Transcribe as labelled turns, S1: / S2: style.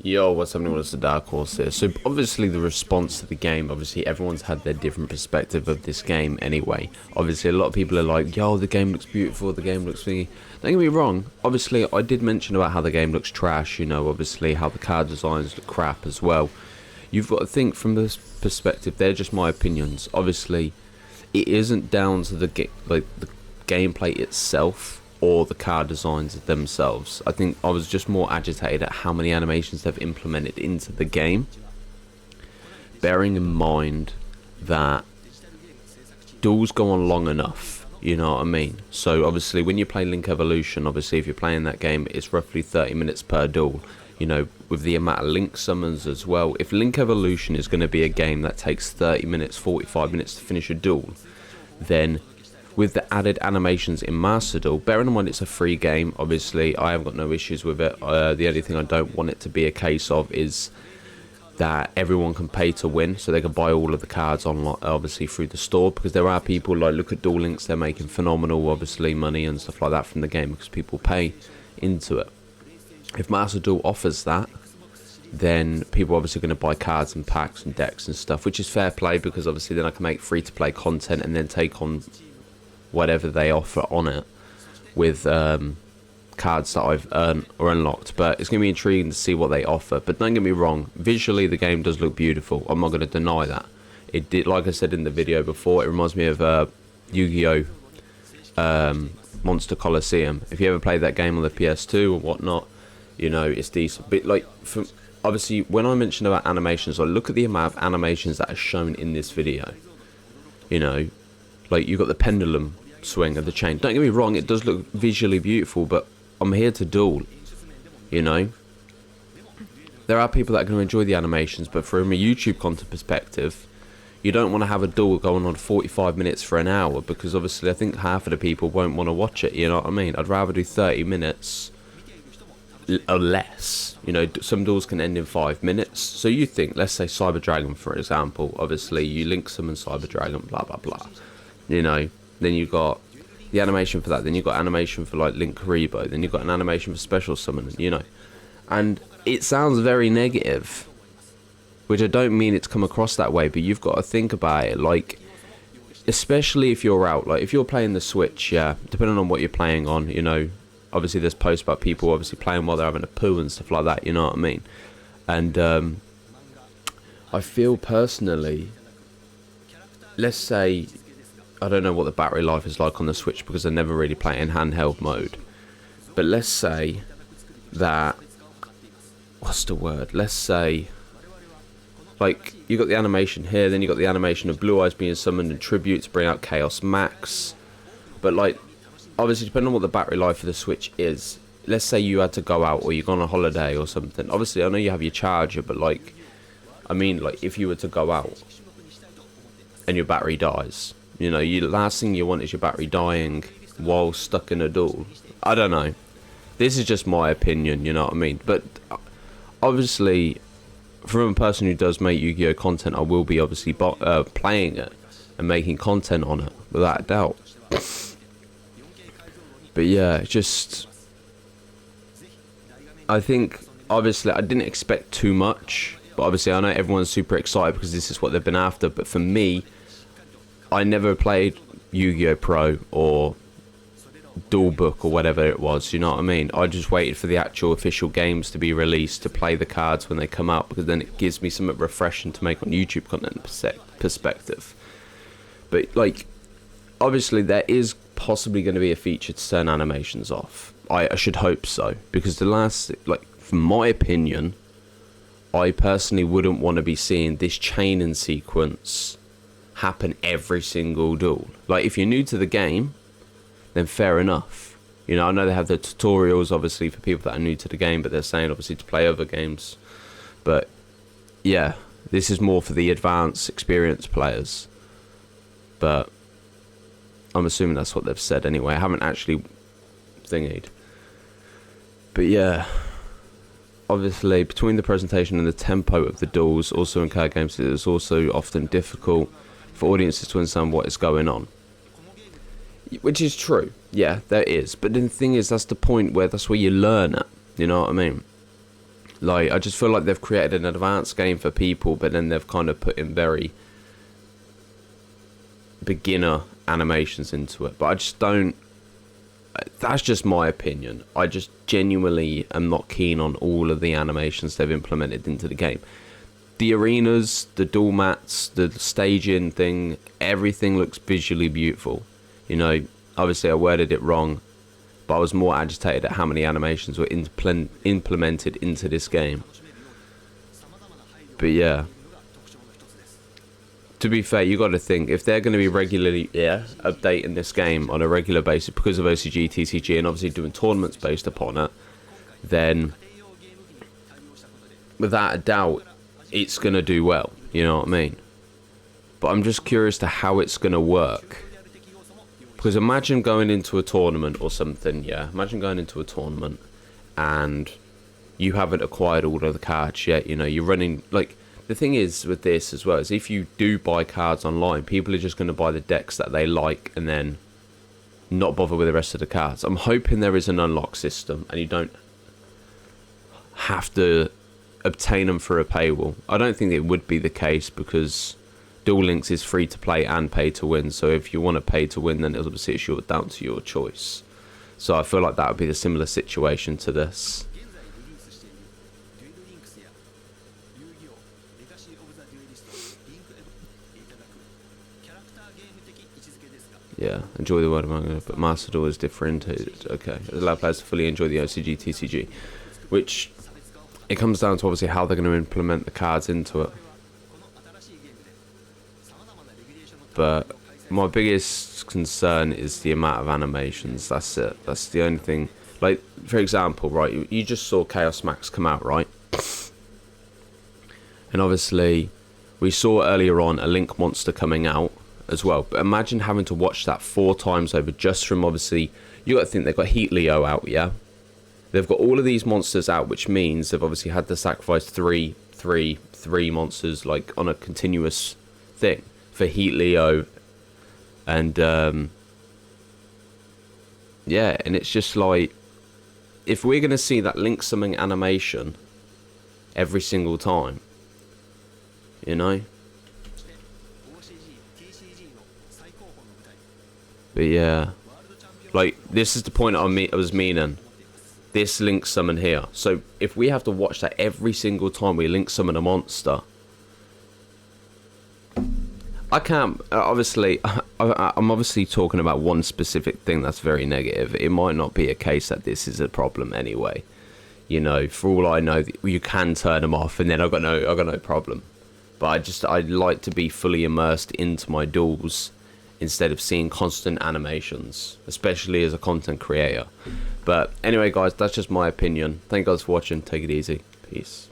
S1: Yo, what's happening? What's the Dark Horse here? So obviously the response to the game, obviously everyone's had their different perspective of this game anyway. Obviously a lot of people are like, yo, the game looks beautiful, the game looks thingy. Don't get me wrong, obviously I did mention about how the game looks trash, you know, obviously how the card designs look crap as well. You've got to think from this perspective, they're just my opinions. Obviously, it isn't down to the gameplay itself or the card designs themselves. I think I was just more agitated at how many animations they've implemented into the game. Bearing in mind that duels go on long enough, you know what I mean? So obviously when you play Link Evolution, obviously if you're playing that game, it's roughly 30 minutes per duel. You know, with the amount of Link summons as well. If Link Evolution is going to be a game that takes 30 minutes, 45 minutes to finish a duel, then with the added animations in Master Duel, bearing in mind it's a free game, obviously I haven't got no issues with it. The only thing I don't want it to be a case of is that everyone can pay to win, so they can buy all of the cards online, obviously through the store, because there are people like, look at Duel Links, they're making phenomenal obviously money and stuff like that from the game because people pay into it. If Master Duel offers that, then people are obviously going to buy cards and packs and decks and stuff, which is fair play, because obviously then I can make free to play content and then take on whatever they offer on it with cards that I've earned or unlocked. But it's going to be intriguing to see what they offer. But don't get me wrong, visually the game does look beautiful. I'm not going to deny that. It did, like I said in the video before, it reminds me of Yu-Gi-Oh! Monster Coliseum. If you ever played that game on the PS2 or whatnot, you know, it's decent. But like, obviously when I mentioned about animations, I look at the amount of animations that are shown in this video. You know, like you got the pendulum swing of the chain. Don't get me wrong, it does look visually beautiful, but I'm here to duel, you know. There are people that are going to enjoy the animations, but from a YouTube content perspective, you don't want to have a duel going on 45 minutes for an hour, because obviously I think half of the people won't want to watch it, you know what I mean? I'd rather do 30 minutes or less. You know, some duels can end in 5 minutes. So you think, let's say Cyber Dragon for example, obviously you link summon Cyber Dragon, blah blah blah, you know, then you got the animation for that, then you got animation for like Link Karibo, then you got an animation for Special Summon, you know. And it sounds very negative, which I don't mean it to come across that way, but you've got to think about it, like, especially if you're out, like if you're playing the Switch, yeah, depending on what you're playing on, you know, obviously there's posts about people obviously playing while they're having a poo and stuff like that, you know what I mean? And I feel personally, let's say, I don't know what the battery life is like on the Switch because I never really play it in handheld mode, but let's say that, what's the word, let's say, like, you got the animation here, then you got the animation of Blue Eyes being summoned in tribute to bring out Chaos Max, but like, obviously depending on what the battery life of the Switch is, let's say you had to go out or you go on a holiday or something, obviously I know you have your charger, but like, I mean, like, if you were to go out and your battery dies, you know, the last thing you want is your battery dying while stuck in a duel. I don't know. This is just my opinion, you know what I mean? But obviously, from a person who does make Yu-Gi-Oh! Content, I will be obviously playing it and making content on it, without a doubt. But yeah, just, I think, obviously, I didn't expect too much, but obviously I know everyone's super excited because this is what they've been after, but for me, I never played Yu-Gi-Oh! Pro or Duel Book or whatever it was, you know what I mean? I just waited for the actual official games to be released to play the cards when they come out, because then it gives me something refreshing to make on YouTube content perspective. But like, obviously there is possibly going to be a feature to turn animations off. I should hope so, because the last, like, from my opinion, I personally wouldn't want to be seeing this chaining sequence happen every single duel. Like, if you're new to the game, then fair enough. You know, I know they have the tutorials obviously for people that are new to the game, but they're saying obviously to play other games. But yeah, this is more for the advanced experienced players, but I'm assuming that's what they've said anyway. I haven't actually thingied. But yeah, obviously between the presentation and the tempo of the duels, also in card games, it's also often difficult for audiences to understand what is going on. Which is true, yeah, there is. But the thing is, that's the point where, that's where you learn it, you know what I mean? Like, I just feel like they've created an advanced game for people, but then they've kind of put in very beginner animations into it. But I just don't... That's just my opinion. I just genuinely am not keen on all of the animations they've implemented into the game. The arenas, the duel mats, the staging thing, everything looks visually beautiful. You know, obviously I worded it wrong, but I was more agitated at how many animations were implemented into this game. But yeah, to be fair, you got to think, if they're going to be regularly updating this game on a regular basis because of OCG, TCG, and obviously doing tournaments based upon it, then without a doubt it's going to do well, you know what I mean? But I'm just curious to how it's going to work. Because imagine going into a tournament or something, imagine going into a tournament and you haven't acquired all of the cards yet, you know, you're running, like, the thing is with this as well, is if you do buy cards online, people are just going to buy the decks that they like and then not bother with the rest of the cards. I'm hoping there is an unlock system and you don't have to obtain them for a paywall. I don't think it would be the case because Duel Links is free to play and pay to win, so if you want to pay to win, then obviously it's down to your choice. So I feel like that would be a similar situation to this. Yeah, enjoy the world of manga, but Master Duel is different. Okay, it allows players to fully enjoy the OCG, TCG, which it comes down to obviously how they're going to implement the cards into it. But my biggest concern is the amount of animations. That's it. That's the only thing. Like, for example, right, you just saw Chaos Max come out, right? And obviously, we saw earlier on a Link monster coming out as well. But imagine having to watch that 4 times over just from, obviously, you got to think they've got Heat Leo out, yeah? They've got all of these monsters out, which means they've obviously had to sacrifice three monsters, like, on a continuous thing for Heat Leo. And, yeah, and it's just like, if we're going to see that Link summoning animation every single time, you know? But yeah, like, this is the point I was meaning. This Link summon here. So if we have to watch that every single time we Link summon a monster, I can't, obviously, I'm obviously talking about one specific thing that's very negative. It might not be a case that this is a problem anyway. You know, for all I know, you can turn them off and then I've got no problem. But I'd like to be fully immersed into my duels instead of seeing constant animations, especially as a content creator. But anyway, guys, that's just my opinion. Thank you guys for watching. Take it easy. Peace.